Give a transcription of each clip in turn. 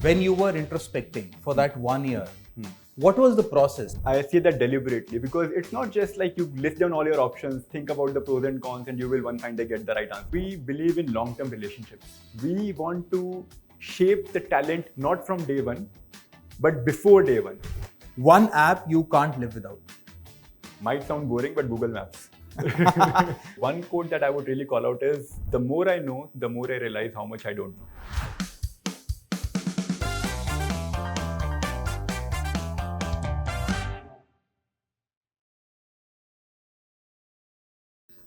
when you were introspecting for that 1 year, what was the process? I say that deliberately because it's not just like you list down all your options, think about the pros and cons, and you will one fine day get the right answer. We believe in long-term relationships. We want to shape the talent not from day one, but before day one. One app you can't live without. Might sound boring, but Google Maps. One quote that I would really call out is, the more I know, the more I realize how much I don't know.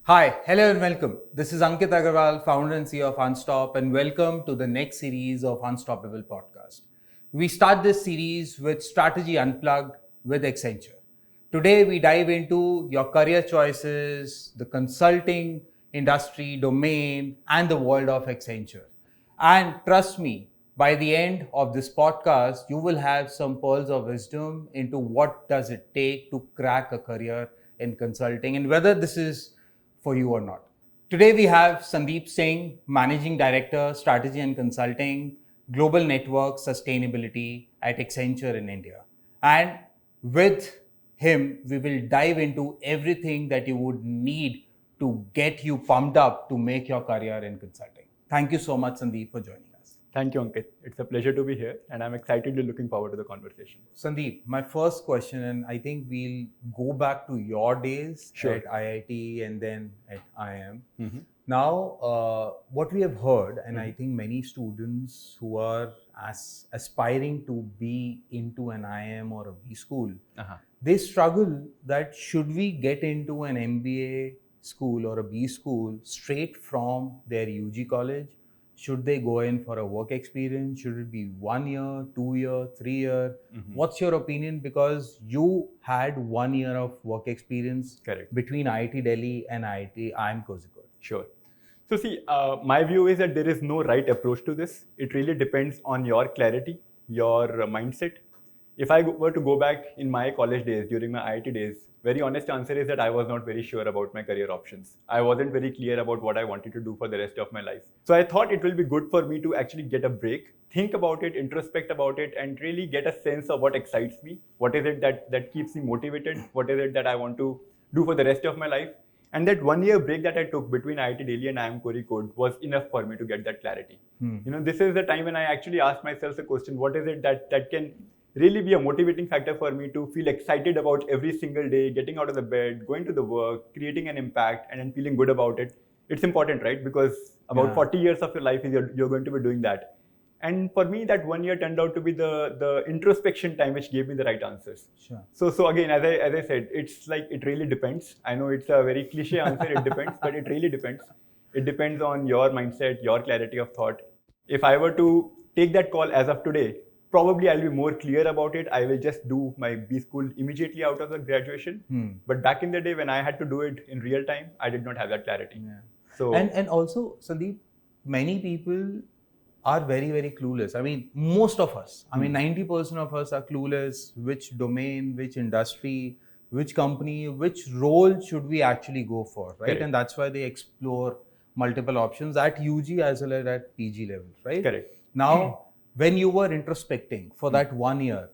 Hi, hello and welcome. This is Ankit Agarwal, founder and CEO of Unstop, and welcome to the next series of Unstoppable podcast. We start this series with Strategy Unplugged with Accenture. Today, we dive into your career choices, the consulting industry, domain, and the world of Accenture. And trust me, by the end of this podcast, you will have some pearls of wisdom into what does it take to crack a career in consulting and whether this is for you or not. Today we have Sandeep Singh, Managing Director, Strategy and Consulting, Global Network Sustainability at Accenture in India. And with him, we will dive into everything that you would need to get you pumped up to make your career in consulting. Thank you so much, Sandeep, for joining us. Thank you, Ankit. It's a pleasure to be here, and I'm excitedly looking forward to the conversation. Sandeep, my first question, and I think we'll go back to your days at IIT and then at IIM. Now, what we have heard, and I think many students who are aspiring to be into an IIM or a B school, they struggle that should we get into an MBA school or a B school straight from their UG college? Should they go in for a work experience? Should it be 1 year, 2 year, 3 year? What's your opinion? Because you had 1 year of work experience between IIT Delhi and IIM Kozhikode. Sure. So see, my view is that there is no right approach to this. It really depends on your clarity, your mindset. If I were to go back in my college days, during my IIT days, very honest answer is that I was not very sure about my career options. I wasn't very clear about what I wanted to do for the rest of my life. So I thought it will be good for me to actually get a break, think about it, introspect about it, and really get a sense of what excites me. What is it that keeps me motivated? What is it that I want to do for the rest of my life? And that 1 year break that I took between IIT Delhi and IIM Kozhikode was enough for me to get that clarity. This is the time when I actually asked myself the question, what is it that can really be a motivating factor for me to feel excited about every single day, getting out of the bed, going to the work, creating an impact, and then feeling good about it. It's important, right? Because about 40 years of your life you're going to be doing that. And for me, that 1 year turned out to be the introspection time which gave me the right answers. Sure. So again, as I said, it's like it really depends. I know it's a very cliche answer, it depends, but it really depends. It depends on your mindset, your clarity of thought. If I were to take that call as of today, probably I'll be more clear about it. I will just do my B school immediately out of the graduation. But back in the day when I had to do it in real time, I did not have that clarity. Yeah. So and also, Sandeep, many people are very, very clueless. I mean, most of us, 90% of us are clueless which domain, which industry, which company, which role should we actually go for, right? Correct. And that's why they explore multiple options at UG as well as at PG level, right? Correct. Now, when you were introspecting for that 1 year,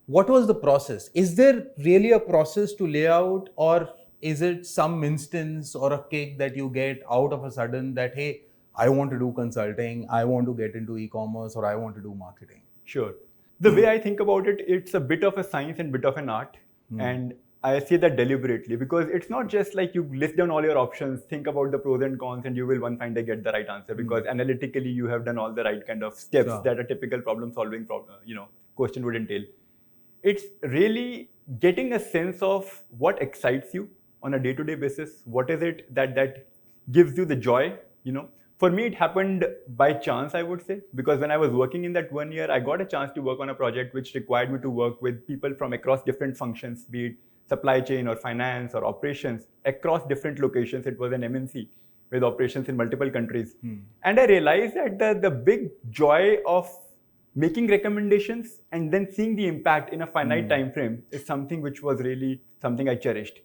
what was the process? Is there really a process to lay out, or is it some instance or a kick that you get out of a sudden that, hey, I want to do consulting, I want to get into e-commerce, or I want to do marketing? Sure. The way I think about it, it's a bit of a science and bit of an art. And I say that deliberately because it's not just like you list down all your options, think about the pros and cons, and you will one fine day get the right answer because analytically you have done all the right kind of steps that a typical problem-solving question would entail. It's really getting a sense of what excites you on a day-to-day basis. What is it that gives you the joy? For me, it happened by chance, I would say, because when I was working in that 1 year, I got a chance to work on a project which required me to work with people from across different functions, be it supply chain or finance or operations, across different locations. It was an MNC with operations in multiple countries. And I realized that the big joy of making recommendations and then seeing the impact in a finite time frame is something which was really something I cherished.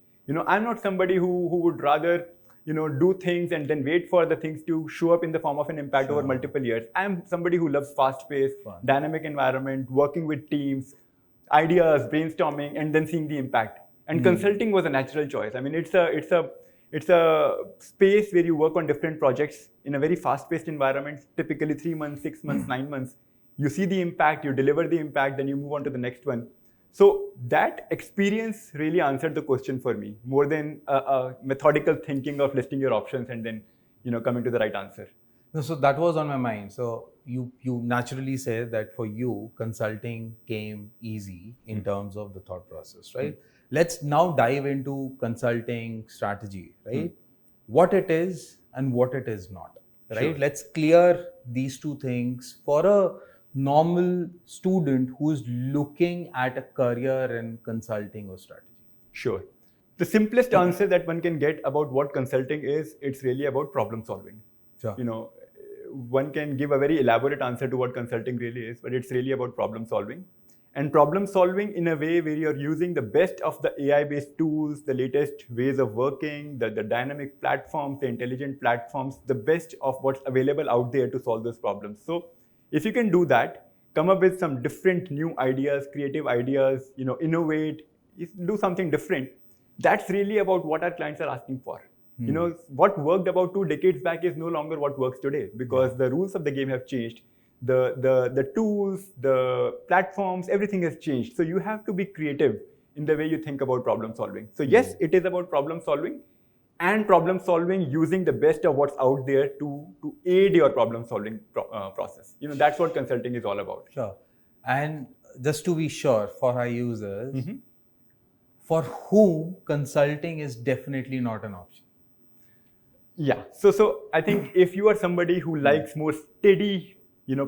I'm not somebody who would rather do things and then wait for the things to show up in the form of an impact over multiple years. I'm somebody who loves fast-paced, dynamic environment, working with teams, ideas, brainstorming, and then seeing the impact. And consulting was a natural choice. I mean, it's a space where you work on different projects in a very fast-paced environment, typically 3 months, 6 months, 9 months. You see the impact, you deliver the impact, then you move on to the next one. So that experience really answered the question for me, more than a methodical thinking of listing your options and then coming to the right answer. No, so that was on my mind. So you naturally said that for you, consulting came easy in terms of the thought process, right? Let's now dive into consulting strategy, right? What it is and what it is not, right? Sure. Let's clear these two things for a normal student who's looking at a career in consulting or strategy. Sure. The simplest answer that one can get about what consulting is, it's really about problem solving. Sure. One can give a very elaborate answer to what consulting really is, but it's really about problem solving. And problem solving in a way where you're using the best of the AI-based tools, the latest ways of working, the dynamic platforms, the intelligent platforms, the best of what's available out there to solve those problems. So if you can do that, come up with some different new ideas, creative ideas, innovate, do something different, that's really about what our clients are asking for. What worked about 2 decades back is no longer what works today, because the rules of the game have changed. The tools, the platforms, everything has changed. So you have to be creative in the way you think about problem solving. So yes, it is about problem solving, and problem solving using the best of what's out there to aid your problem solving process. That's what consulting is all about. Sure. And just to be sure for our users, for whom consulting is definitely not an option. Yeah. So I think if you are somebody who likes more steady,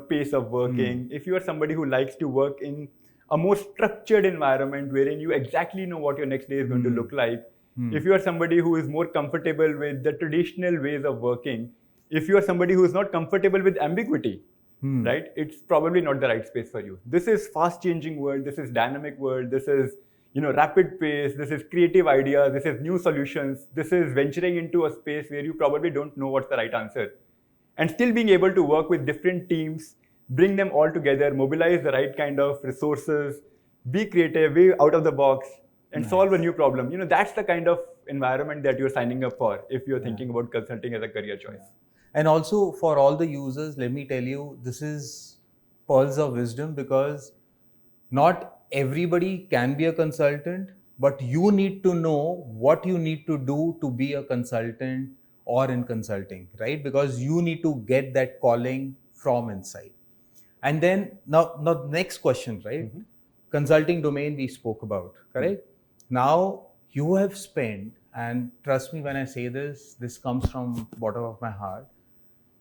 pace of working, if you are somebody who likes to work in a more structured environment wherein you exactly know what your next day is going to look like, if you are somebody who is more comfortable with the traditional ways of working, if you are somebody who is not comfortable with ambiguity, right, it's probably not the right space for you. This is fast-changing world. This is dynamic world. This is rapid pace, this is creative ideas, this is new solutions, this is venturing into a space where you probably don't know what's the right answer. And still being able to work with different teams, bring them all together, mobilize the right kind of resources, be creative, be out of the box, and solve a new problem. That's the kind of environment that you're signing up for if you're thinking about consulting as a career choice. And also for all the users, let me tell you, this is pearls of wisdom, because not everybody can be a consultant, but you need to know what you need to do to be a consultant or in consulting, right? Because you need to get that calling from inside. And then now next question, right? Consulting domain we spoke about, correct? Now you have spent, and trust me when I say this comes from bottom of my heart,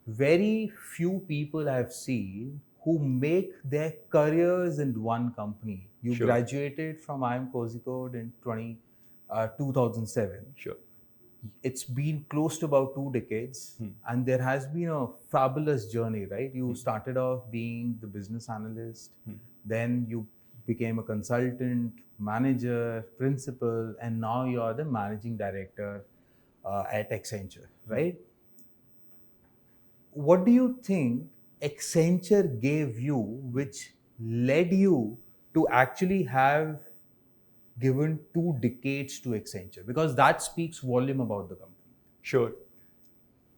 very few people I have seen who make their careers in one company. You graduated from IIM Kozhikode in 2007. Sure. It's been close to about 2 decades, and there has been a fabulous journey, right? You started off being the business analyst, then you became a consultant, manager, principal, and now you are the managing director at Accenture, right? What do you think Accenture gave you which led you to actually have given 2 decades to Accenture? Because that speaks volume about the company. Sure.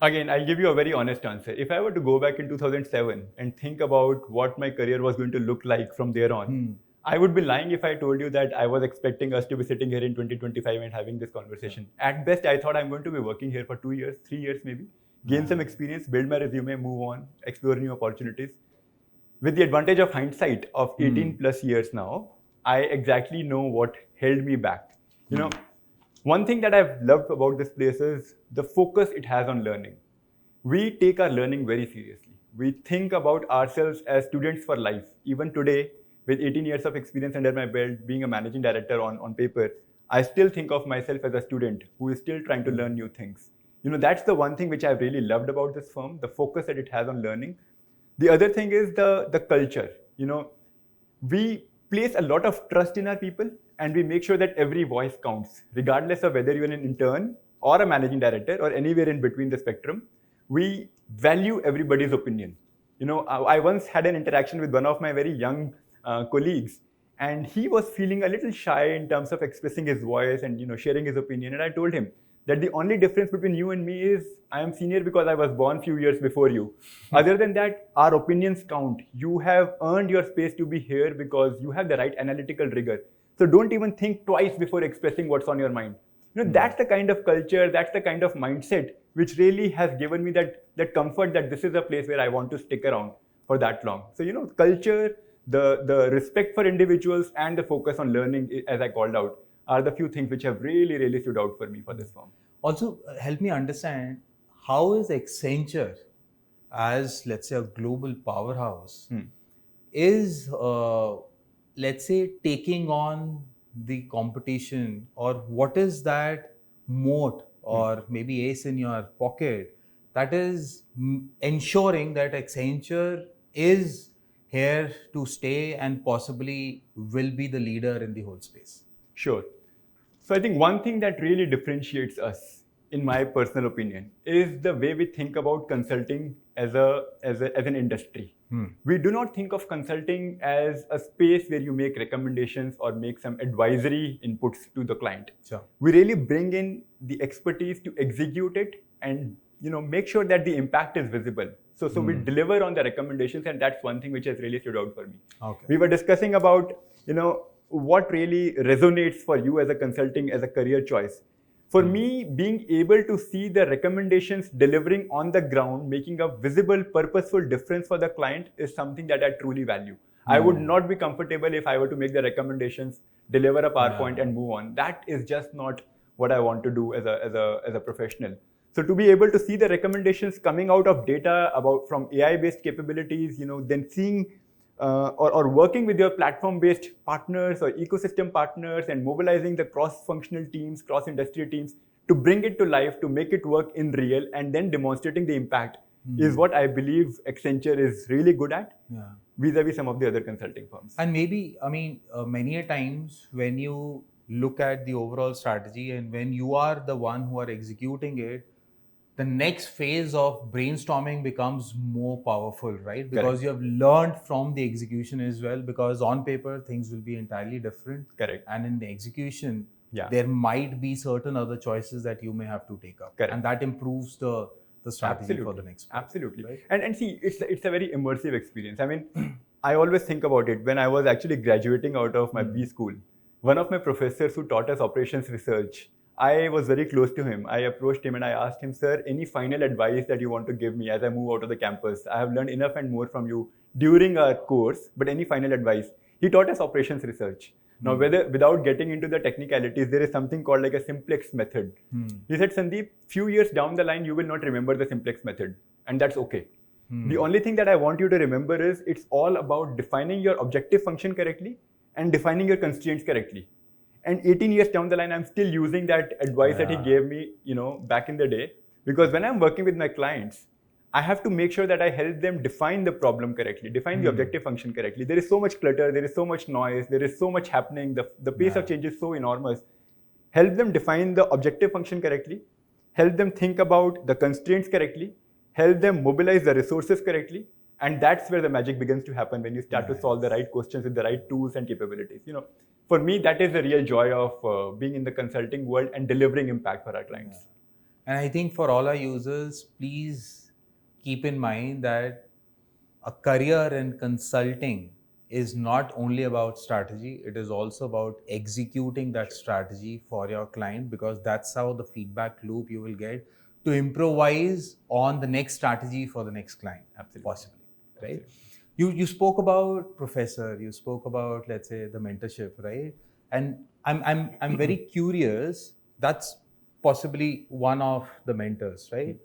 Again, I'll give you a very honest answer. If I were to go back in 2007 and think about what my career was going to look like from there on, I would be lying if I told you that I was expecting us to be sitting here in 2025 and having this conversation. At best, I thought I'm going to be working here for 2 years, 3 years maybe, gain some experience, build my resume, move on, explore new opportunities. With the advantage of hindsight of 18 plus years now, I exactly know what held me back. One thing that I've loved about this place is the focus it has on learning. We take our learning very seriously. We think about ourselves as students for life. Even today, with 18 years of experience under my belt, being a managing director on paper, I still think of myself as a student who is still trying to learn new things. That's the one thing which I've really loved about this firm, the focus that it has on learning. The other thing is the culture. We place a lot of trust in our people, and we make sure that every voice counts, regardless of whether you're an intern or a managing director or anywhere in between the spectrum, we value everybody's opinion. I once had an interaction with one of my very young colleagues, and he was feeling a little shy in terms of expressing his voice and sharing his opinion. And I told him that the only difference between you and me is I am senior because I was born few years before you. Other than that, our opinions count. You have earned your space to be here because you have the right analytical rigor. So don't even think twice before expressing what's on your mind. That's the kind of culture, that's the kind of mindset which really has given me that comfort that this is a place where I want to stick around for that long. So, culture, the respect for individuals and the focus on learning, as I called out, are the few things which have really, really stood out for me for this firm. Also, help me understand, how is Accenture, as let's say a global powerhouse, is let's say taking on the competition, or what is that moat or maybe ace in your pocket that is ensuring that Accenture is here to stay and possibly will be the leader in the whole space? Sure. So I think one thing that really differentiates us, in my personal opinion, is the way we think about consulting as an industry. We do not think of consulting as a space where you make recommendations or make some advisory inputs to the client. Sure. We really bring in the expertise to execute it and make sure that the impact is visible. So we deliver on the recommendations, and that's one thing which has really stood out for me. Okay. We were discussing about what really resonates for you as a consulting, as a career choice. For me, being able to see the recommendations delivering on the ground, making a visible, purposeful difference for the client is something that I truly value. I would not be comfortable if I were to make the recommendations, deliver a PowerPoint and move on. That is just not what I want to do as a professional. So to be able to see the recommendations coming out of data from AI-based capabilities, then seeing or working with your platform-based partners or ecosystem partners and mobilizing the cross-functional teams, cross-industry teams to bring it to life, to make it work in real, and then demonstrating the impact is what I believe Accenture is really good at vis-a-vis some of the other consulting firms. And maybe, many a times when you look at the overall strategy and when you are the one who are executing it, the next phase of brainstorming becomes more powerful, right? Because Correct. you have learned from the execution as well, because on paper, things will be entirely different. Correct. And in the execution, there might be certain other choices that you may have to take up. Correct. And that improves the strategy for the next part. Absolutely. Right? And see, it's a very immersive experience. I mean, I always think about it when I was actually graduating out of my B school. One of my professors who taught us operations research, I was very close to him. I approached him and I asked him, sir, any final advice that you want to give me as I move out of the campus? I have learned enough and more from you during our course, but any final advice? He taught us operations research. Now, without getting into the technicalities, there is something called like a simplex method. He said, Sandeep, few years down the line, you will not remember the simplex method, and that's okay. The only thing that I want you to remember is it's all about defining your objective function correctly and defining your constraints correctly. And 18 years down the line, I'm still using that advice that he gave me, back in the day. Because when I'm working with my clients, I have to make sure that I help them define the problem correctly, define the objective function correctly. There is so much clutter, there is so much noise, there is so much happening, the pace of change is so enormous. Help them define the objective function correctly, help them think about the constraints correctly, help them mobilize the resources correctly. And that's where the magic begins to happen, when you start to solve the right questions with the right tools and capabilities. For me, that is the real joy of being in the consulting world and delivering impact for our clients. And I think for all our users, please keep in mind that a career in consulting is not only about strategy, it is also about executing that strategy for your client, because that's how the feedback loop you will get to improvise on the next strategy for the next client. Absolutely. Possibly, right? You spoke about professor, you spoke about, let's say, the mentorship, right? And I'm very curious, that's possibly one of the mentors, right?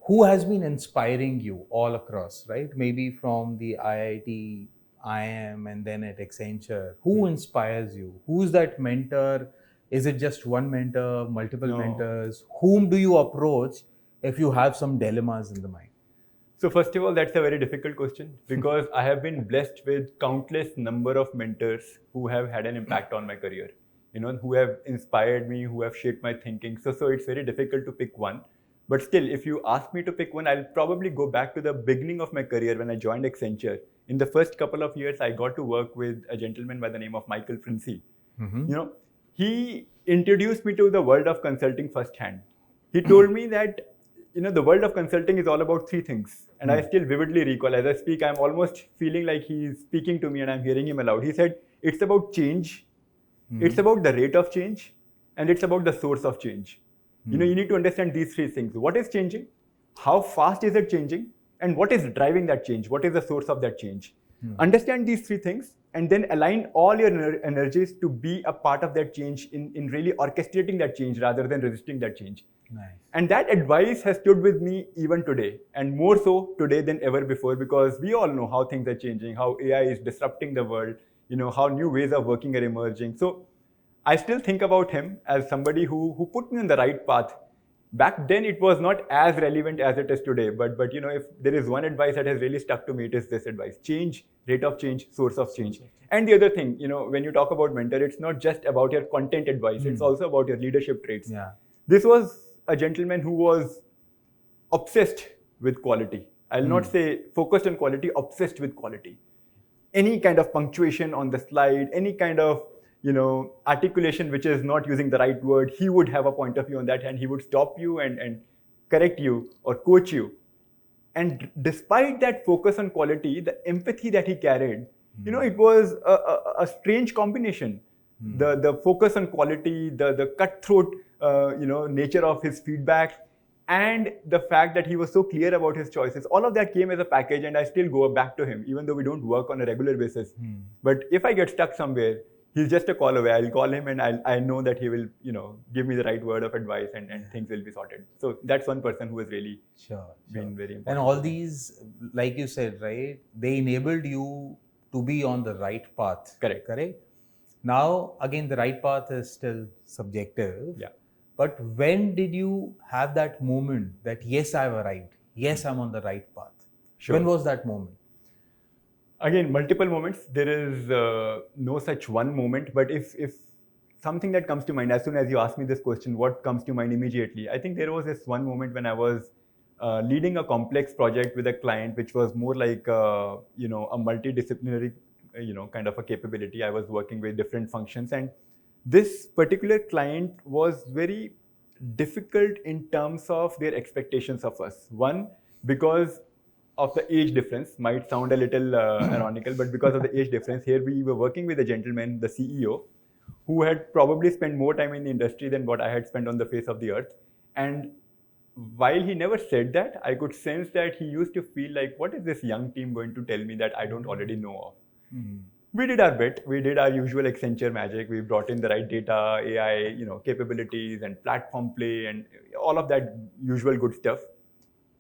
Who has been inspiring you all across, right? Maybe from the IIT, IIM, and then at Accenture. Who inspires you? Who's that mentor? Is it just one mentor, multiple mentors? Whom do you approach if you have some dilemmas in the mind? So first of all, that's a very difficult question, because I have been blessed with countless number of mentors who have had an impact on my career. who have inspired me, who have shaped my thinking. So it's very difficult to pick one. But still, if you ask me to pick one, I'll probably go back to the beginning of my career when I joined Accenture. In the first couple of years, I got to work with a gentleman by the name of Michael Princey. He introduced me to the world of consulting firsthand. He told me that, the world of consulting is all about three things. And I still vividly recall, as I speak, I'm almost feeling like he's speaking to me and I'm hearing him aloud. He said, it's about change, it's about the rate of change, and it's about the source of change. You need to understand these three things. What is changing? How fast is it changing? And what is driving that change? What is the source of that change? Understand these three things and then align all your energies to be a part of that change in really orchestrating that change rather than resisting that change. Nice. And that advice has stood with me even today, and more so today than ever before, because we all know how things are changing, how AI is disrupting the world, how new ways of working are emerging. So I still think about him as somebody who put me on the right path. Back then, it was not as relevant as it is today. But if there is one advice that has really stuck to me, it is this advice: change, rate of change, source of change. And the other thing, when you talk about mentor, it's not just about your content advice. It's also about your leadership traits. Yeah. This was a gentleman who was obsessed with quality. I'll not say focused on quality, obsessed with quality. Any kind of punctuation on the slide, any kind of articulation which is not using the right word, he would have a point of view on that, and he would stop you and correct you or coach you. And despite that focus on quality, the empathy that he carried, it was a strange combination. The focus on quality, the cutthroat, nature of his feedback, and the fact that he was so clear about his choices, all of that came as a package, and I still go back to him, even though we don't work on a regular basis. But if I get stuck somewhere, he's just a call away. I'll call him and I know that he will, give me the right word of advice and things will be sorted. So that's one person who has really been very important. And all these, like you said, right, they enabled you to be on the right path. Correct. Now, again, the right path is still subjective. Yeah. But when did you have that moment that, yes, I've arrived. Yes, I'm on the right path. Sure. When was that moment? Again, multiple moments. There is no such one moment, but if something that comes to mind, as soon as you ask me this question, what comes to mind immediately? I think there was this one moment when I was leading a complex project with a client, which was more like a multidisciplinary, kind of a capability. I was working with different functions, and this particular client was very difficult in terms of their expectations of us. One, because of the age difference, might sound a little ironical, but because of the age difference, here we were working with a gentleman, the CEO, who had probably spent more time in the industry than what I had spent on the face of the earth. And while he never said that, I could sense that he used to feel like, what is this young team going to tell me that I don't already know of? We did our bit. We did our usual Accenture magic. We brought in the right data, AI, capabilities and platform play and all of that usual good stuff.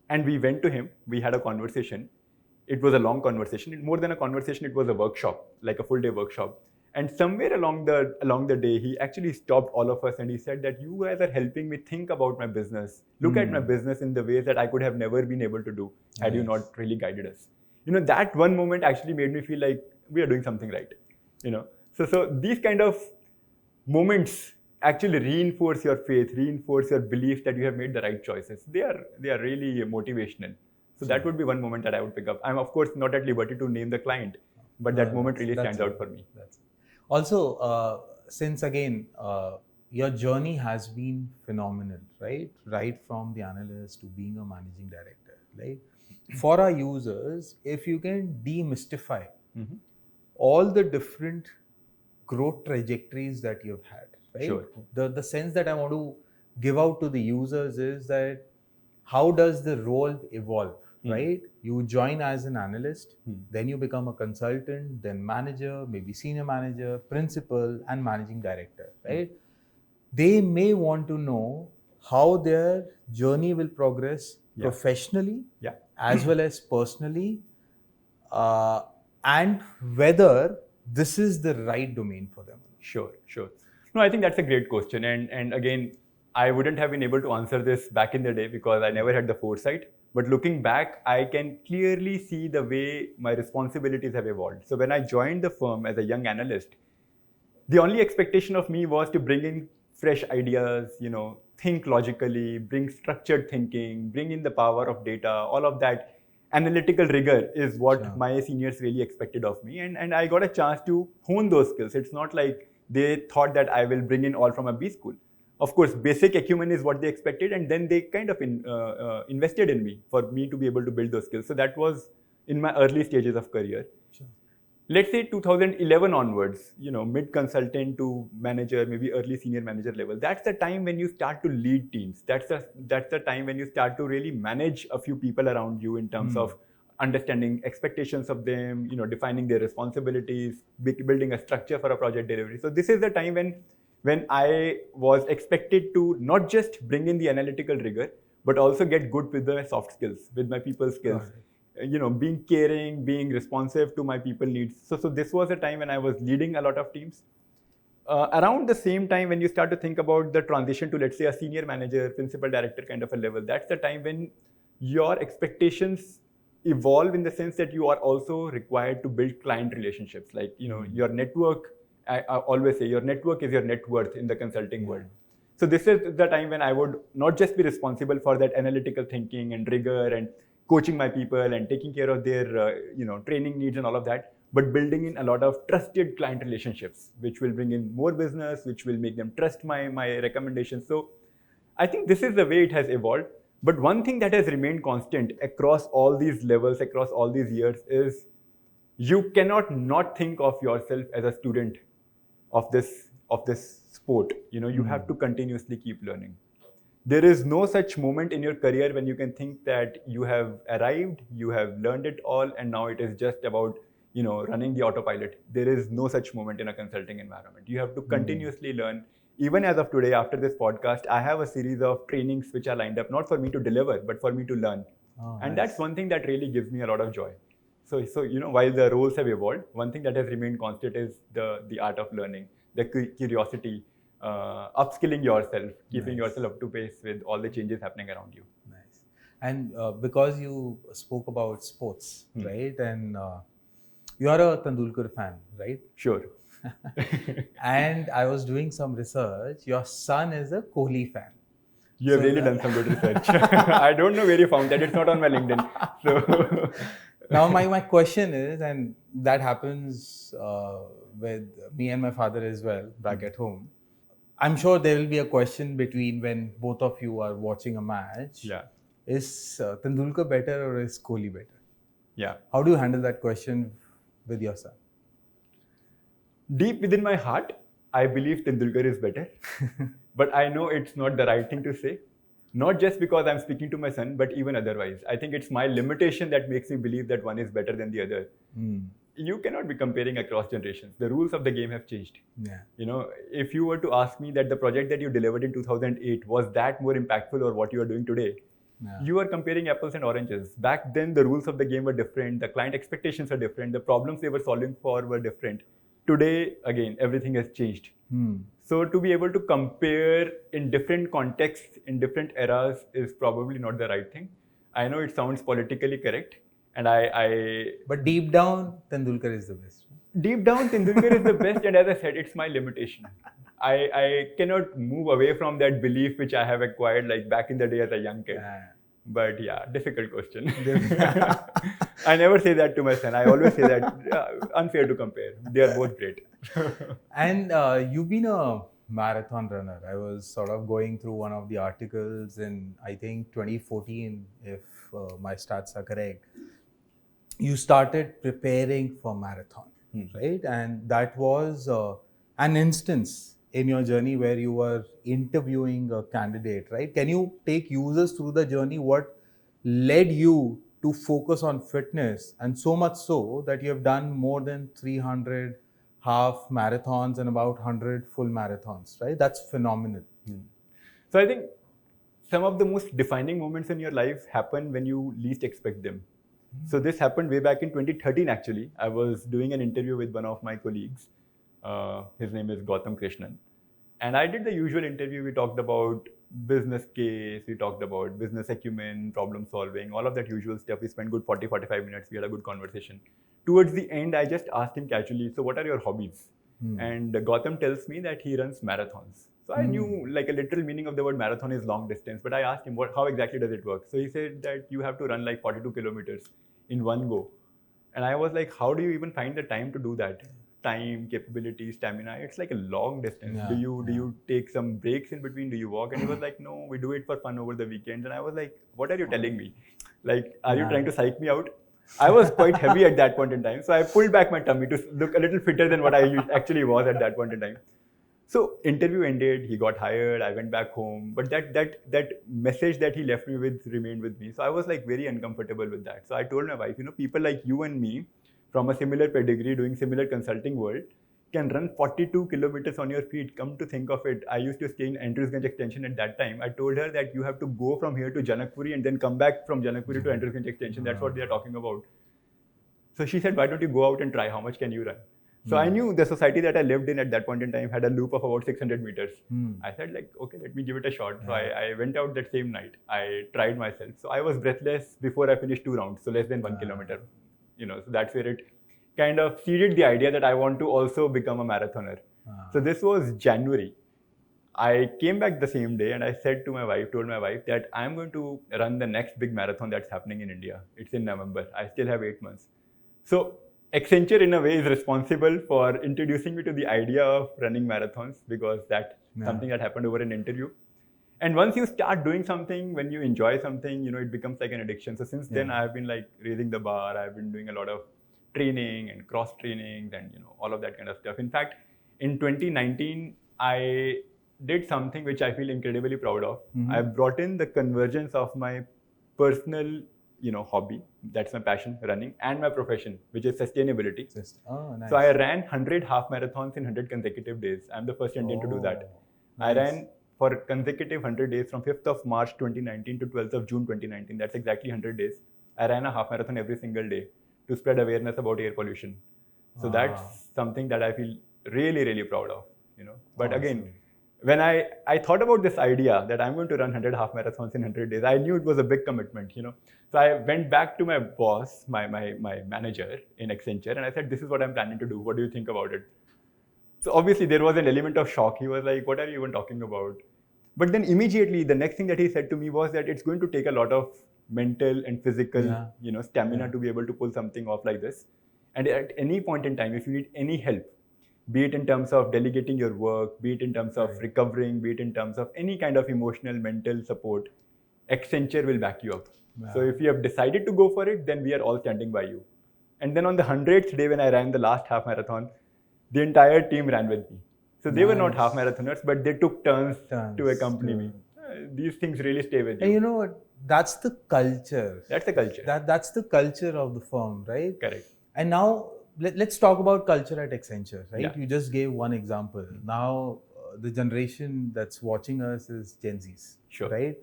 And we went to him. We had a conversation. It was a long conversation. More than a conversation, it was a workshop, like a full-day workshop. And somewhere along the day, he actually stopped all of us and he said that you guys are helping me think about my business, look at my business in the ways that I could have never been able to do had you not really guided us. That one moment actually made me feel like we are doing something right. So these kind of moments actually reinforce your faith, reinforce your belief that you have made the right choices. They are really motivational. So that would be one moment that I would pick up. I'm of course not at liberty to name the client, but that moment really stands out for me. Also, since again, your journey has been phenomenal, right? Right from the analyst to being a managing director, right? For our users, if you can demystify all the different growth trajectories that you've had, right? Sure. The sense that I want to give out to the users is that how does the role evolve, right? You join as an analyst, then you become a consultant, then manager, maybe senior manager, principal, and managing director, right? They may want to know how their journey will progress professionally as well as personally, and whether this is the right domain for them. Sure. No, I think that's a great question. And again, I wouldn't have been able to answer this back in the day because I never had the foresight. But looking back, I can clearly see the way my responsibilities have evolved. So when I joined the firm as a young analyst, the only expectation of me was to bring in fresh ideas, think logically, bring structured thinking, bring in the power of data, all of that analytical rigor is what my seniors really expected of me. And I got a chance to hone those skills. It's not like they thought that I will bring in all from a B school. Of course, basic acumen is what they expected, and then they kind of invested in me for me to be able to build those skills. So that was in my early stages of career. Sure. Let's say 2011 onwards, mid consultant to manager, maybe early senior manager level. That's the time when you start to lead teams. That's the time when you start to really manage a few people around you in terms of understanding expectations of them, defining their responsibilities, building a structure for a project delivery. So this is the time when I was expected to not just bring in the analytical rigor, but also get good with the soft skills, with my people skills. Being caring, being responsive to my people needs. So this was a time when I was leading a lot of teams. Around the same time when you start to think about the transition to, let's say, a senior manager, principal director kind of a level, that's the time when your expectations evolve in the sense that you are also required to build client relationships. Like, your network, I always say your network is your net worth in the consulting world. So this is the time when I would not just be responsible for that analytical thinking and rigor and coaching my people and taking care of their training needs and all of that, but building in a lot of trusted client relationships, which will bring in more business, which will make them trust my recommendations. So I think this is the way it has evolved. But one thing that has remained constant across all these levels, across all these years, is you cannot not think of yourself as a student of this sport. You have to continuously keep learning. There is no such moment in your career when you can think that you have arrived, you have learned it all, and now it is just about running the autopilot. There is no such moment in a consulting environment. You have to continuously learn. Even as of today, after this podcast, I have a series of trainings which are lined up, not for me to deliver, but for me to learn. And that's one thing that really gives me a lot of joy. So while the roles have evolved, one thing that has remained constant is the art of learning, the curiosity, upskilling yourself, keeping yourself up to pace with all the changes happening around you. Nice. And because you spoke about sports, right? And you are a Tendulkar fan, right? Sure. And I was doing some research. Your son is a Kohli fan. You have really done some good research. I don't know where you found that. It's not on my LinkedIn. So now my question is, and that happens with me and my father as well back at home. I'm sure there will be a question between when both of you are watching a match. Yeah. Is Tendulkar better or is Kohli better? Yeah. How do you handle that question with your son? Deep within my heart, I believe Tendulkar is better. But I know it's not the right thing to say. Not just because I'm speaking to my son, but even otherwise. I think it's my limitation that makes me believe that one is better than the other. You cannot be comparing across generations. The rules of the game have changed. Yeah. If you were to ask me that the project that you delivered in 2008, was that more impactful or what you are doing today? You are comparing apples and oranges. Back then, the rules of the game were different. The client expectations are different. The problems they were solving for were different. Today, again, everything has changed. So to be able to compare in different contexts, in different eras is probably not the right thing. I know it sounds politically correct. And But deep down, Tendulkar is the best. Deep down, Tendulkar is the best. And as I said, it's my limitation. I cannot move away from that belief which I have acquired like back in the day as a young kid. But yeah, difficult question. I never say that to my son. I always say that unfair to compare. They are both great. And you've been a marathon runner. I was sort of going through one of the articles in, I think, 2014, if my stats are correct. You started preparing for marathon, right? And that was an instance in your journey where you were interviewing a candidate, right? Can you take users through the journey? What led you to focus on fitness, and so much so that you have done more than 300 half marathons and about 100 full marathons, right? That's phenomenal. So I think some of the most defining moments in your life happen when you least expect them. So this happened way back in 2013 actually. I was doing an interview with one of my colleagues. His name is Gautam Krishnan. And I did the usual interview. We talked about business case, we talked about business acumen, problem solving, all of that usual stuff. We spent good 40-45 minutes. We had a good conversation. Towards the end, I just asked him casually, so what are your hobbies? And Gautam tells me that he runs marathons. So I knew like a literal meaning of the word marathon is long distance, but I asked him how exactly does it work? So he said that you have to run like 42 kilometers in one go. And I was like, how do you even find the time to do that? Time, capability, stamina. It's like a long distance. Yeah, do you take some breaks in between? Do you walk? And he was like, no, we do it for fun over the weekends. And I was like, what are you telling me? Like, are you trying to psych me out? I was quite heavy at that point in time. So I pulled back my tummy to look a little fitter than what I actually was at that point in time. So interview ended, he got hired, I went back home. But that message that he left me with remained with me. So I was like very uncomfortable with that. So I told my wife, people like you and me from a similar pedigree doing similar consulting world can run 42 kilometers on your feet. Come to think of it, I used to stay in Andrewsganj extension at that time. I told her that you have to go from here to Janakpuri and then come back from Janakpuri to Andrewsganj extension. That's what they are talking about. So she said, why don't you go out and try? How much can you run? So I knew the society that I lived in at that point in time had a loop of about 600 meters. I said like, okay, let me give it a shot. So I went out that same night. I tried myself. So I was breathless before I finished 2 rounds. So less than 1 kilometer. So that's where it kind of seeded the idea that I want to also become a marathoner. So this was January. I came back the same day and I told my wife that I'm going to run the next big marathon that's happening in India. It's in November. I still have 8 months. So Accenture in a way is responsible for introducing me to the idea of running marathons because that's something that happened over an interview. And once you start doing something, when you enjoy something, it becomes like an addiction. So since then I've been like raising the bar. I've been doing a lot of training and cross trainings and all of that kind of stuff. In fact, in 2019, I did something which I feel incredibly proud of. I brought in the convergence of my personal hobby, that's my passion, running, and my profession, which is sustainability. Nice. So I ran 100 half marathons in 100 consecutive days. I'm the first Indian to do that. Nice. I ran for consecutive 100 days from 5th of March 2019 to 12th of June 2019. That's exactly 100 days. I ran a half marathon every single day to spread awareness about air pollution. So that's something that I feel really, really proud of. But again, when I thought about this idea that I'm going to run 100 half marathons in 100 days, I knew it was a big commitment, So I went back to my boss, my manager in Accenture, and I said, this is what I'm planning to do. What do you think about it? So obviously there was an element of shock. He was like, what are you even talking about? But then immediately the next thing that he said to me was that it's going to take a lot of mental and physical, stamina to be able to pull something off like this. And at any point in time, if you need any help, be it in terms of delegating your work, be it in terms of recovering, be it in terms of any kind of emotional, mental support, Accenture will back you up. So if you have decided to go for it, then we are all standing by you. And then on the 100th day when I ran the last half marathon, the entire team ran with me. So they were not half marathoners, but they took turns to accompany me. These things really stay with you. And you know what? That's the culture. That's the culture. That's the culture of the firm, right? Correct. And now let's talk about culture at Accenture, right? Yeah. You just gave one example. Now the generation that's watching us is Gen Zs, right?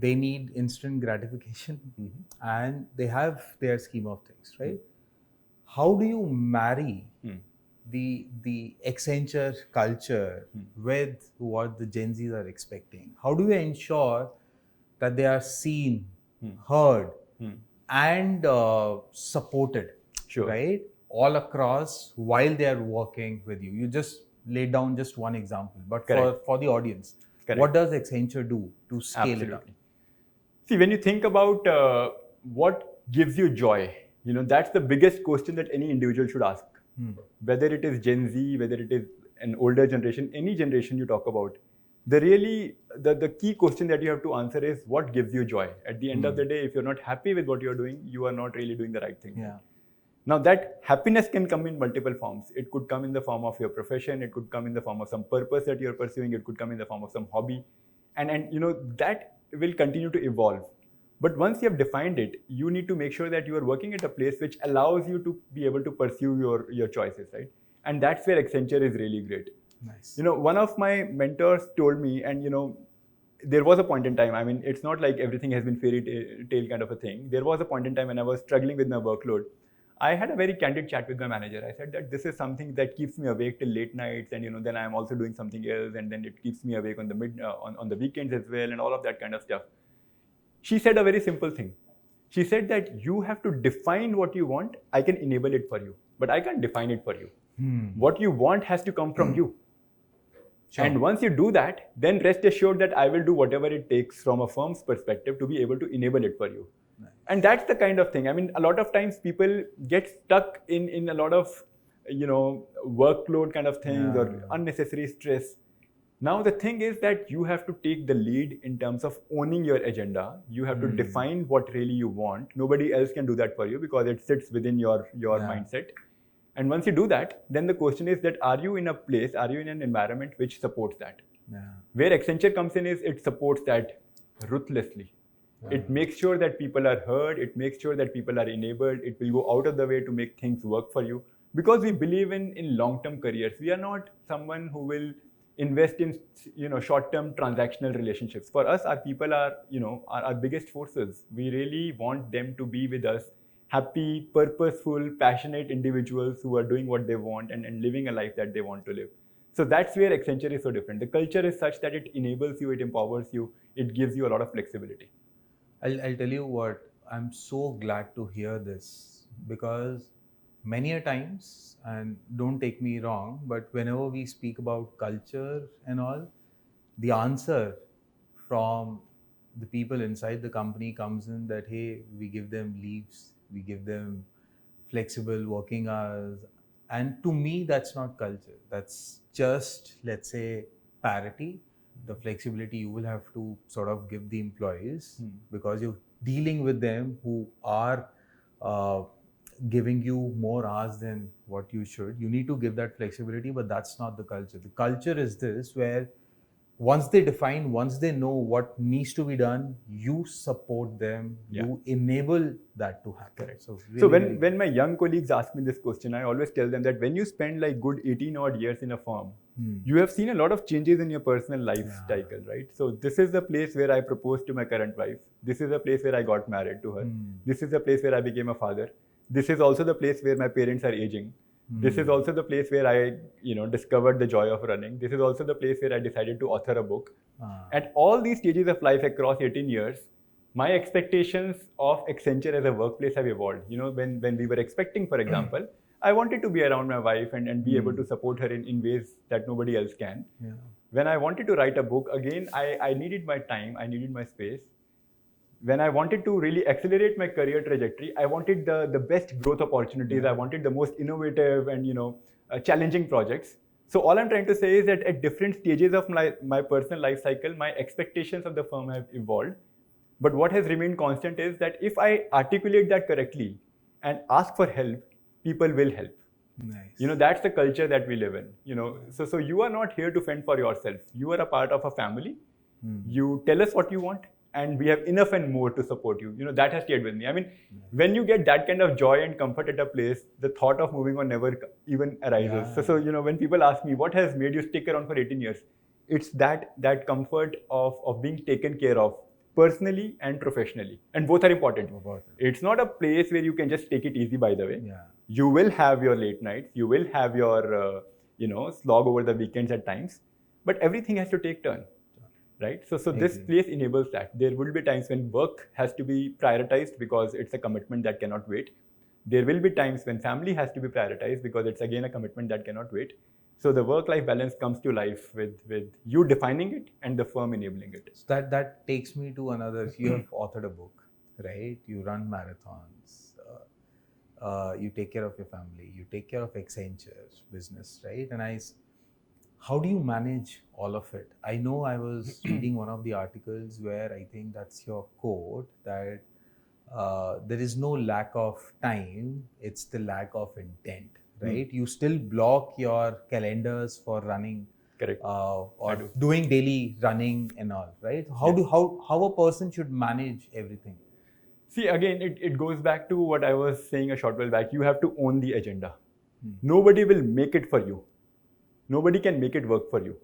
They need instant gratification and they have their scheme of things, right? How do you marry the Accenture culture with what the Gen Zs are expecting? How do you ensure that they are seen, heard, and supported, right? All across while they are working with you. You just laid down just one example, but for the audience, what does Accenture do to scale it up? See, when you think about what gives you joy, that's the biggest question that any individual should ask. Whether it is Gen Z, whether it is an older generation, any generation you talk about, the key question that you have to answer is what gives you joy. At the end of the day, if you're not happy with what you're doing, you are not really doing the right thing. Now that happiness can come in multiple forms. It could come in the form of your profession. It could come in the form of some purpose that you're pursuing. It could come in the form of some hobby. And that will continue to evolve. But once you have defined it, you need to make sure that you are working at a place which allows you to be able to pursue your choices, right? And that's where Accenture is really great. Nice. One of my mentors told me, and there was a point in time, I mean, it's not like everything has been fairy tale kind of a thing. There was a point in time when I was struggling with my workload. I had a very candid chat with my manager. I said that this is something that keeps me awake till late nights, and then I'm also doing something else, and then it keeps me awake on the weekends as well, and all of that kind of stuff. She said a very simple thing. She said that you have to define what you want. I can enable it for you, but I can't define it for you. What you want has to come from you. Sure. And once you do that, then rest assured that I will do whatever it takes from a firm's perspective to be able to enable it for you. Nice. And that's the kind of thing. I mean, a lot of times people get stuck in a lot of, workload kind of things or unnecessary stress. Now, the thing is that you have to take the lead in terms of owning your agenda. You have to define what really you want. Nobody else can do that for you because it sits within your mindset. And once you do that, then the question is that are you in an environment which supports that? Yeah. Where Accenture comes in is it supports that ruthlessly. Yeah. It makes sure that people are heard. It makes sure that people are enabled. It will go out of the way to make things work for you. Because we believe in long-term careers. We are not someone who will invest in short-term transactional relationships. For us, our people are our biggest forces. We really want them to be with us. Happy, purposeful, passionate individuals who are doing what they want and living a life that they want to live. So that's where Accenture is so different. The culture is such that it enables you, it empowers you, it gives you a lot of flexibility. I'll tell you what, I'm so glad to hear this because many a times, and don't take me wrong, but whenever we speak about culture and all, the answer from the people inside the company comes in that, hey, we give them leaves, we give them flexible working hours. And to me, that's not culture. That's just, let's say, parity. The flexibility you will have to sort of give the employees because you're dealing with them who are giving you more hours than what you should. You need to give that flexibility, but that's not the culture. The culture is this, where once they define, once they know what needs to be done, you support them, you enable that to happen. Correct. So, really, so when my young colleagues ask me this question, I always tell them that when you spend like good 18 odd years in a firm, you have seen a lot of changes in your personal life cycle, right? So this is the place where I proposed to my current wife. This is the place where I got married to her. This is the place where I became a father. This is also the place where my parents are aging. This is also the place where I, discovered the joy of running. This is also the place where I decided to author a book. At all these stages of life across 18 years, my expectations of Accenture as a workplace have evolved. When we were expecting, for example, I wanted to be around my wife and be able to support her in ways that nobody else can. Yeah. When I wanted to write a book, again, I needed my time, I needed my space. When I wanted to really accelerate my career trajectory, I wanted the best growth opportunities. I wanted the most innovative and challenging projects. So all I'm trying to say is that at different stages of my personal life cycle, my expectations of the firm have evolved. But what has remained constant is that if I articulate that correctly and ask for help, people will help. Nice. That's the culture that we live in. So you are not here to fend for yourself. You are a part of a family. You tell us what you want, and we have enough and more to support you. That has stayed with me. I mean, when you get that kind of joy and comfort at a place, the thought of moving on never even arises. Yeah. So when people ask me, what has made you stick around for 18 years? It's that comfort of being taken care of personally and professionally. And both are important. It's not a place where you can just take it easy, by the way. Yeah. You will have your late nights. You will have your, slog over the weekends at times. But everything has to take turn. Right? So this place enables that. There will be times when work has to be prioritized because it's a commitment that cannot wait. There will be times when family has to be prioritized because it's again a commitment that cannot wait. So the work-life balance comes to life with you defining it and the firm enabling it. So that takes me to another. You have authored a book, right? You run marathons. You take care of your family. You take care of Accenture's business, right? And how do you manage all of it? I know I was reading one of the articles where I think that's your quote, that there is no lack of time, it's the lack of intent, right? You still block your calendars for running. Correct. Or doing daily running and all, right? How a person should manage everything? See, again, it goes back to what I was saying a short while back. You have to own the agenda. Nobody will make it for you. Nobody can make it work for you.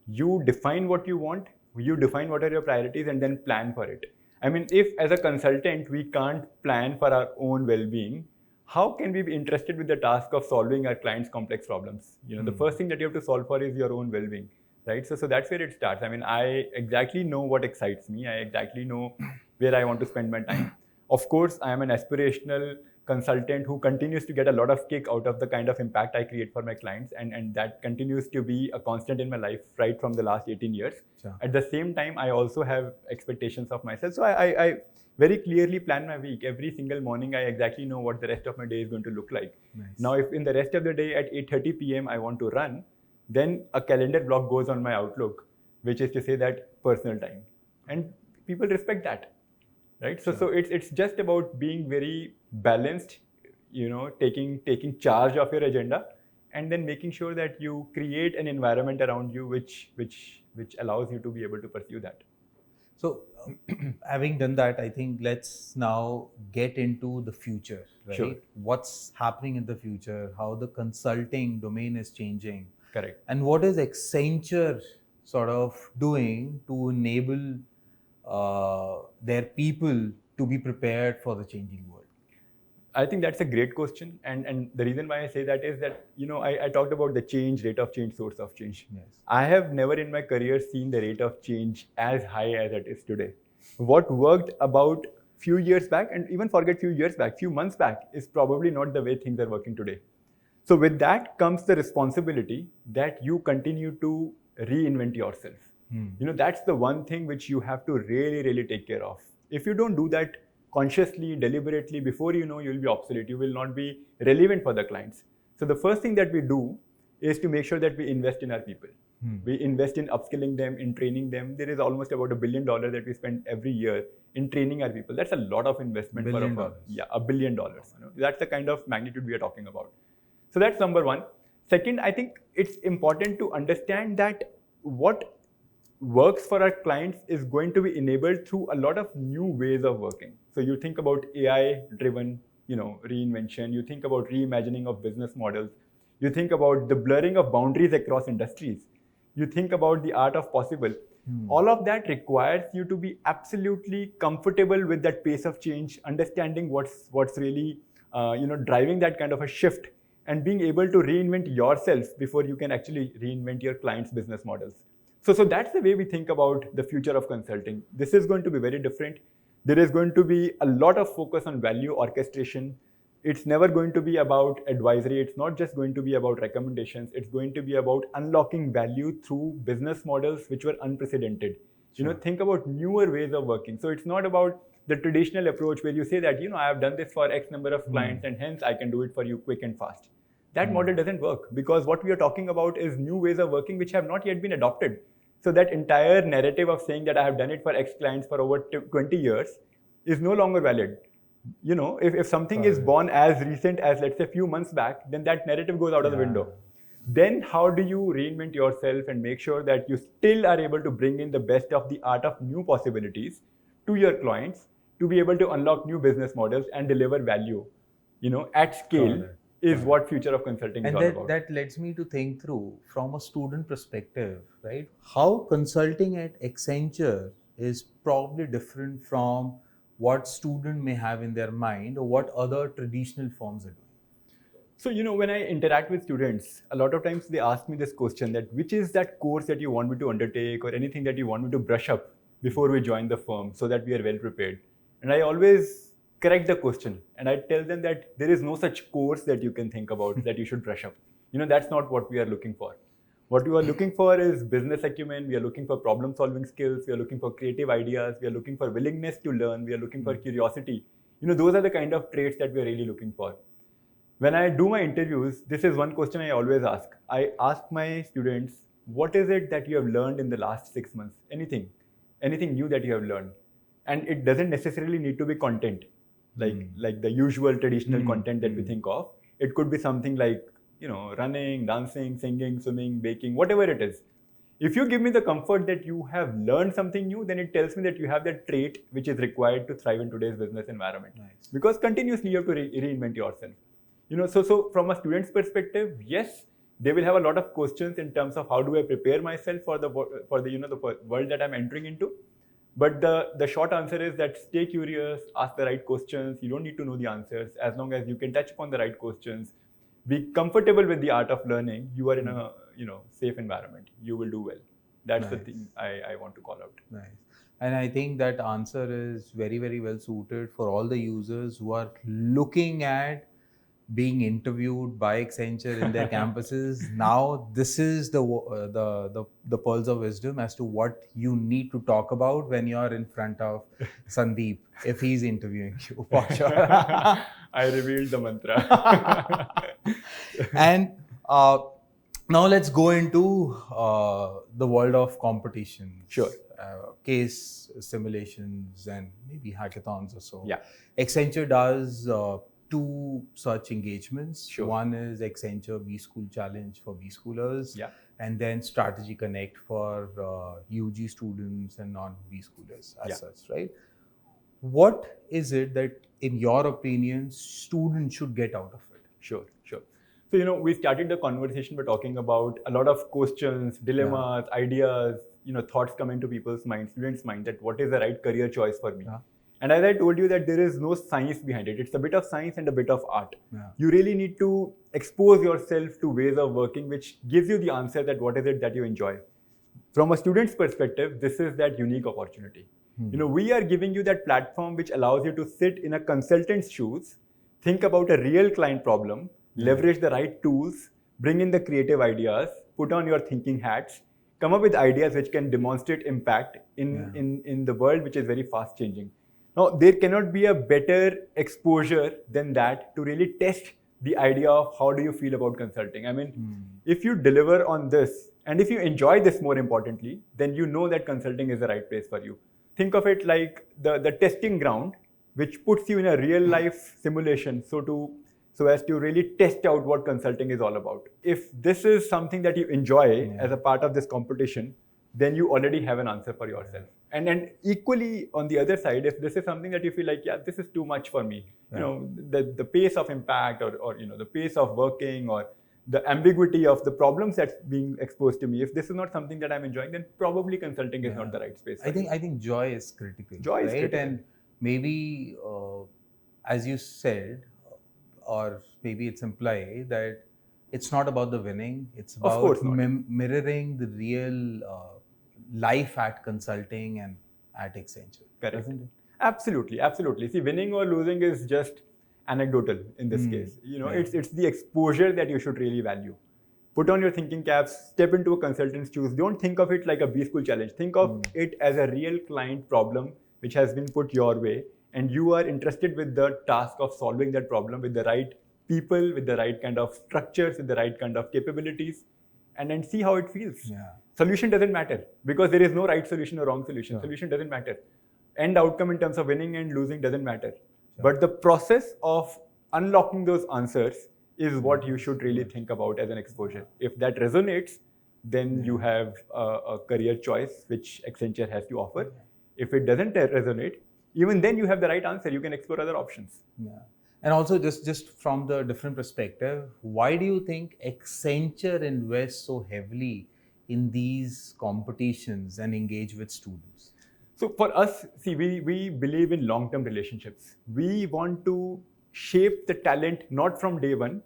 You define what you want, you define what are your priorities, and then plan for it. I mean, if as a consultant, we can't plan for our own well-being, how can we be interested with the task of solving our clients' complex problems? The first thing that you have to solve for is your own well-being, right? So that's where it starts. I mean, I exactly know what excites me. I exactly know where I want to spend my time. Of course, I am an aspirational consultant who continues to get a lot of kick out of the kind of impact I create for my clients, and that continues to be a constant in my life right from the last 18 years. Sure. At the same time, I also have expectations of myself. So I very clearly plan my week. Every single morning, I exactly know what the rest of my day is going to look like. Nice. Now, if in the rest of the day at 8:30 p.m. I want to run, then a calendar block goes on my Outlook, which is to say that personal time. And people respect that. Right, so it's just about being very balanced, taking charge of your agenda, and then making sure that you create an environment around you which allows you to be able to pursue that. So, having done that, I think let's now get into the future, right? Sure. What's happening in the future? How the consulting domain is changing? Correct. And what is Accenture sort of doing to enable their people to be prepared for the changing world? I think that's a great question, and the reason why I say that is that I talked about the change, rate of change, source of change. Yes. I have never in my career seen the rate of change as high as it is today. What worked about few years back, and even forget few years back, few months back, is probably not the way things are working today. So with that comes the responsibility that you continue to reinvent yourself. That's the one thing which you have to really, really take care of. If you don't do that consciously, deliberately, before you know, you'll be obsolete. You will not be relevant for the clients. So the first thing that we do is to make sure that we invest in our people. We invest in upskilling them, in training them. There is almost about $1 billion that we spend every year in training our people. That's a lot of investment. $1 billion. $1 billion. That's the kind of magnitude we are talking about. So that's number one. Second, I think it's important to understand that what works for our clients is going to be enabled through a lot of new ways of working. So you think about AI-driven, reinvention. You think about reimagining of business models. You think about the blurring of boundaries across industries. You think about the art of possible. All of that requires you to be absolutely comfortable with that pace of change, understanding what's really, driving that kind of a shift, and being able to reinvent yourself before you can actually reinvent your clients' business models. So that's the way we think about the future of consulting. This is going to be very different. There is going to be a lot of focus on value orchestration. It's never going to be about advisory. It's not just going to be about recommendations. It's going to be about unlocking value through business models which were unprecedented. Sure. Think about newer ways of working. So it's not about the traditional approach where you say that, I have done this for X number of clients and hence I can do it for you quick and fast. That model doesn't work, because what we are talking about is new ways of working which have not yet been adopted. So that entire narrative of saying that I have done it for X clients for over 20 years is no longer valid. If something is born as recent as, let's say, a few months back, then that narrative goes out of the window. Then how do you reinvent yourself and make sure that you still are able to bring in the best of the art of new possibilities to your clients to be able to unlock new business models and deliver value, at scale? Is what future of consulting is all about. And that lets me to think through from a student perspective, right? How consulting at Accenture is probably different from what student may have in their mind or what other traditional firms are doing. So, when I interact with students, a lot of times they ask me this question, that which is that course that you want me to undertake or anything that you want me to brush up before we join the firm so that we are well prepared. And I always correct the question, and I tell them that there is no such course that you can think about that you should brush up. That's not what we are looking for. What we are looking for is business acumen. We are looking for problem solving skills. We are looking for creative ideas. We are looking for willingness to learn. We are looking for curiosity. Those are the kind of traits that we are really looking for. When I do my interviews, this is one question I always ask. I ask my students, what is it that you have learned in the last 6 months? Anything new that you have learned. And it doesn't necessarily need to be content. Like the usual traditional content that we think of. It could be something like, running, dancing, singing, swimming, baking, whatever it is. If you give me the comfort that you have learned something new, then it tells me that you have that trait which is required to thrive in today's business environment. Nice. Because continuously you have to reinvent yourself. So from a student's perspective, yes, they will have a lot of questions in terms of how do I prepare myself for the world that I'm entering into. But the short answer is that stay curious, ask the right questions. You don't need to know the answers. As long as you can touch upon the right questions, be comfortable with the art of learning, you are in a safe environment. You will do well. That's the thing I want to call out. Nice. And I think that answer is very, very well suited for all the users who are looking at being interviewed by Accenture in their campuses. Now, this is the pearls of wisdom as to what you need to talk about when you're in front of Sandeep if he's interviewing you, for sure. I revealed the mantra. And now let's go into the world of competitions. Sure. Case simulations and maybe hackathons or so. Yeah. Accenture does two such engagements. Sure. One is Accenture B-School Challenge for B-Schoolers. Yeah. And then Strategy Connect for UG students and non-B-Schoolers as such, right? What is it that, in your opinion, students should get out of it? Sure. So, we started the conversation by talking about a lot of questions, dilemmas, ideas, thoughts come into people's minds, students' minds, that what is the right career choice for me? Yeah. And as I told you that there is no science behind it. It's a bit of science and a bit of art. Yeah. You really need to expose yourself to ways of working which gives you the answer that what is it that you enjoy. From a student's perspective, this is that unique opportunity. We are giving you that platform which allows you to sit in a consultant's shoes, think about a real client problem, leverage the right tools, bring in the creative ideas, put on your thinking hats, come up with ideas which can demonstrate impact in the world which is very fast changing. Now, there cannot be a better exposure than that to really test the idea of how do you feel about consulting. I mean, if you deliver on this and if you enjoy this more importantly, then you know that consulting is the right place for you. Think of it like the testing ground which puts you in a real life simulation so as to really test out what consulting is all about. If this is something that you enjoy as a part of this competition, then you already have an answer for yourself. And equally on the other side, if this is something that you feel like, this is too much for me, the pace of impact or the pace of working or the ambiguity of the problems that's being exposed to me, if this is not something that I'm enjoying, then probably consulting is not the right space. I think joy is critical. Joy is critical. And maybe, as you said, or maybe it's implied that it's not about the winning, it's about mirroring the real life at consulting and at Accenture. Correct. Isn't it? Absolutely. See, winning or losing is just anecdotal in this case. It's the exposure that you should really value. Put on your thinking caps, step into a consultant's shoes. Don't think of it like a B-School challenge. Think of it as a real client problem which has been put your way, and you are interested with the task of solving that problem with the right people, with the right kind of structures, with the right kind of capabilities, and then see how it feels. Solution doesn't matter because there is no right solution or wrong solution. Solution doesn't matter. End outcome in terms of winning and losing doesn't matter. But the process of unlocking those answers is what you should really think about as an exposure. If that resonates, then you have a career choice which Accenture has to offer. If it doesn't resonate, even then you have the right answer. You can explore other options. And also, just from the different perspective, why do you think Accenture invests so heavily in these competitions and engage with students? So for us, see, we believe in long-term relationships. We want to shape the talent not from day one,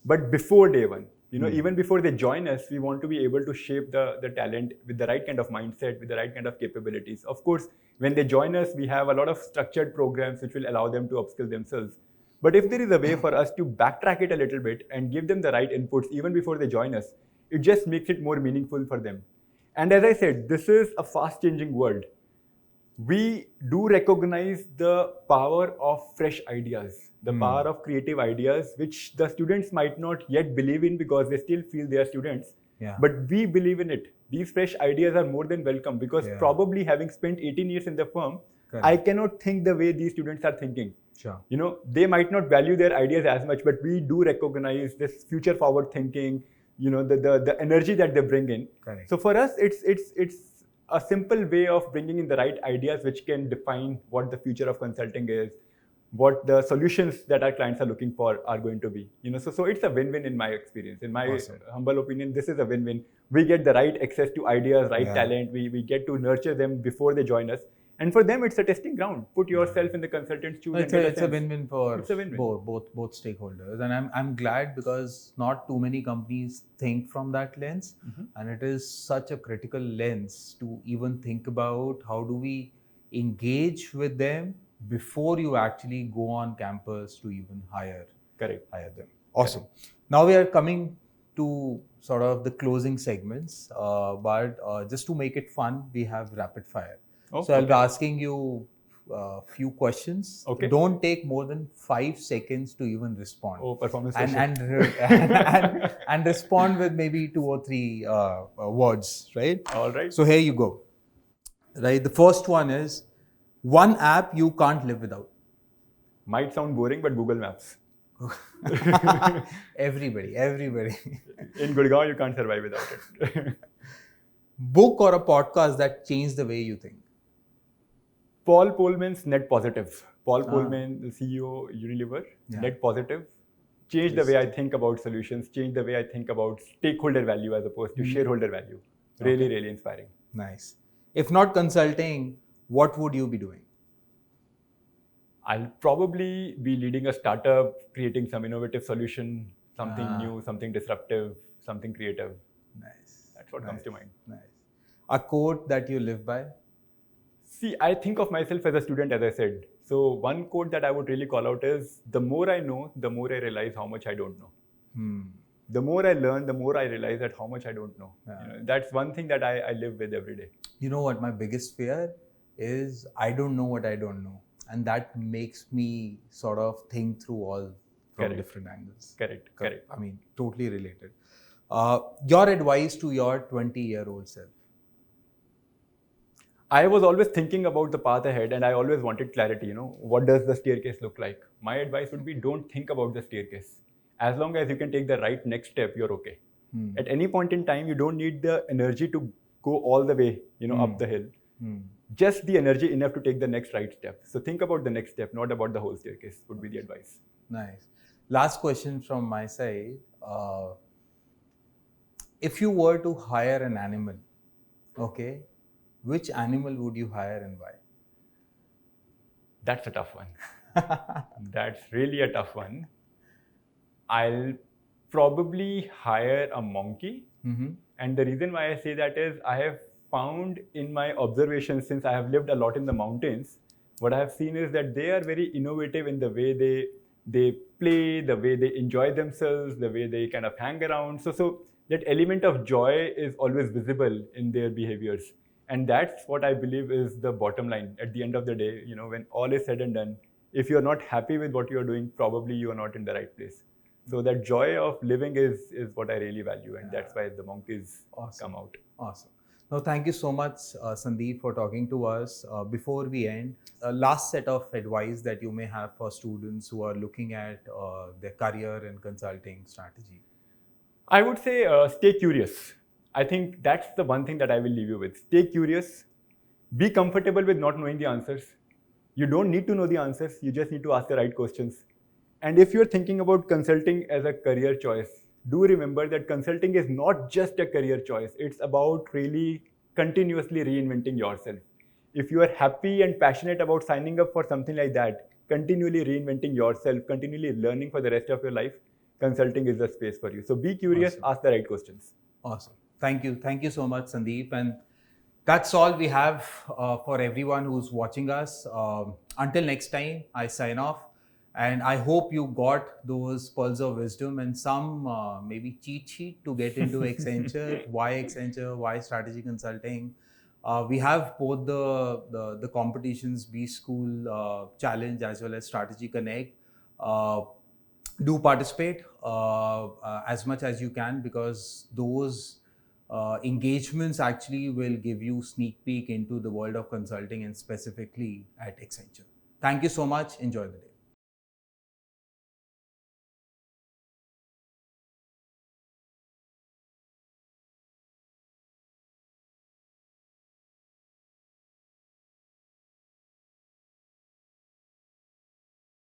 but before day one. Even before they join us, we want to be able to shape the talent with the right kind of mindset, with the right kind of capabilities. Of course, when they join us, we have a lot of structured programs which will allow them to upskill themselves. But if there is a way for us to backtrack it a little bit and give them the right inputs even before they join us, it just makes it more meaningful for them. And as I said, this is a fast-changing world. We do recognize the power of fresh ideas, the power of creative ideas, which the students might not yet believe in because they still feel they are students. But we believe in it. These fresh ideas are more than welcome because probably having spent 18 years in the firm, I cannot think the way these students are thinking. They might not value their ideas as much, but we do recognize this future forward thinking, the energy that they bring in. So for us, it's a simple way of bringing in the right ideas which can define what the future of consulting is, what the solutions that our clients are looking for are going to be. So it's a win-win in my experience. In my humble opinion, this is a win-win. We get the right access to ideas, talent. We get to nurture them before they join us. And for them, it's a testing ground. Put yourself in the consultant's shoes. It's a win-win for both stakeholders, and I'm glad because not too many companies think from that lens, and it is such a critical lens to even think about how do we engage with them before you actually go on campus to even hire them. Awesome. Correct. Now we are coming to sort of the closing segments, but just to make it fun, we have rapid fire. So I'll be asking you a few questions. Okay. Don't take more than 5 seconds to even respond. Performance and respond with maybe 2 or 3 words, right? All right. So here you go. Right. The first one is one app you can't live without. Might sound boring, but Google Maps. Everybody. In Gurgaon, you can't survive without it. Book or a podcast that changed the way you think. Paul Polman's Net Positive. Paul Polman, the CEO Unilever, Net Positive. Changed the way I think about solutions, changed the way I think about stakeholder value as opposed to shareholder value. Really inspiring. Nice. If not consulting, what would you be doing? I'll probably be leading a startup, creating some innovative solution, something new, something disruptive, something creative. Nice. That's what comes to mind. Nice. A quote that you live by? See, I think of myself as a student, as I said. So one quote that I would really call out is, the more I know, the more I realize how much I don't know. The more I learn, the more I realize that how much I don't know. That's one thing that I live with every day. You know what? My biggest fear is I don't know what I don't know. And that makes me sort of think through all from different angles. Correct. I mean, totally related. Your advice to your 20-year-old self? I was always thinking about the path ahead and I always wanted clarity, what does the staircase look like? My advice would be, don't think about the staircase. As long as you can take the right next step, you're okay. At any point in time, you don't need the energy to go all the way, up the hill. Just the energy enough to take the next right step. So think about the next step, not about the whole staircase, would be the advice. Nice. Last question from my side. If you were to hire an animal, which animal would you hire and why? That's a tough one. That's really a tough one. I'll probably hire a monkey. And the reason why I say that is I have found in my observations, since I have lived a lot in the mountains, what I have seen is that they are very innovative in the way they play, the way they enjoy themselves, the way they kind of hang around. So that element of joy is always visible in their behaviors. And that's what I believe is the bottom line. At the end of the day, when all is said and done, if you're not happy with what you're doing, probably you are not in the right place. So that joy of living is what I really value. And that's why the monkeys come out. Awesome. No, thank you so much, Sandeep, for talking to us. Before we end, last set of advice that you may have for students who are looking at their career and consulting strategy. I would say stay curious. I think that's the one thing that I will leave you with. Stay curious. Be comfortable with not knowing the answers. You don't need to know the answers. You just need to ask the right questions. And if you're thinking about consulting as a career choice, do remember that consulting is not just a career choice. It's about really continuously reinventing yourself. If you are happy and passionate about signing up for something like that, continually reinventing yourself, continually learning for the rest of your life, consulting is the space for you. So be curious, ask the right questions. Awesome. Thank you. Thank you so much, Sandeep. And that's all we have for everyone who's watching us. Until next time, I sign off. And I hope you got those pearls of wisdom and some maybe cheat sheet to get into Accenture. Accenture? Why strategy consulting? We have both the competitions, B School Challenge as well as Strategy Connect. Do participate as much as you can because those engagements actually will give you sneak peek into the world of consulting and specifically at Accenture. Thank you so much. Enjoy the day.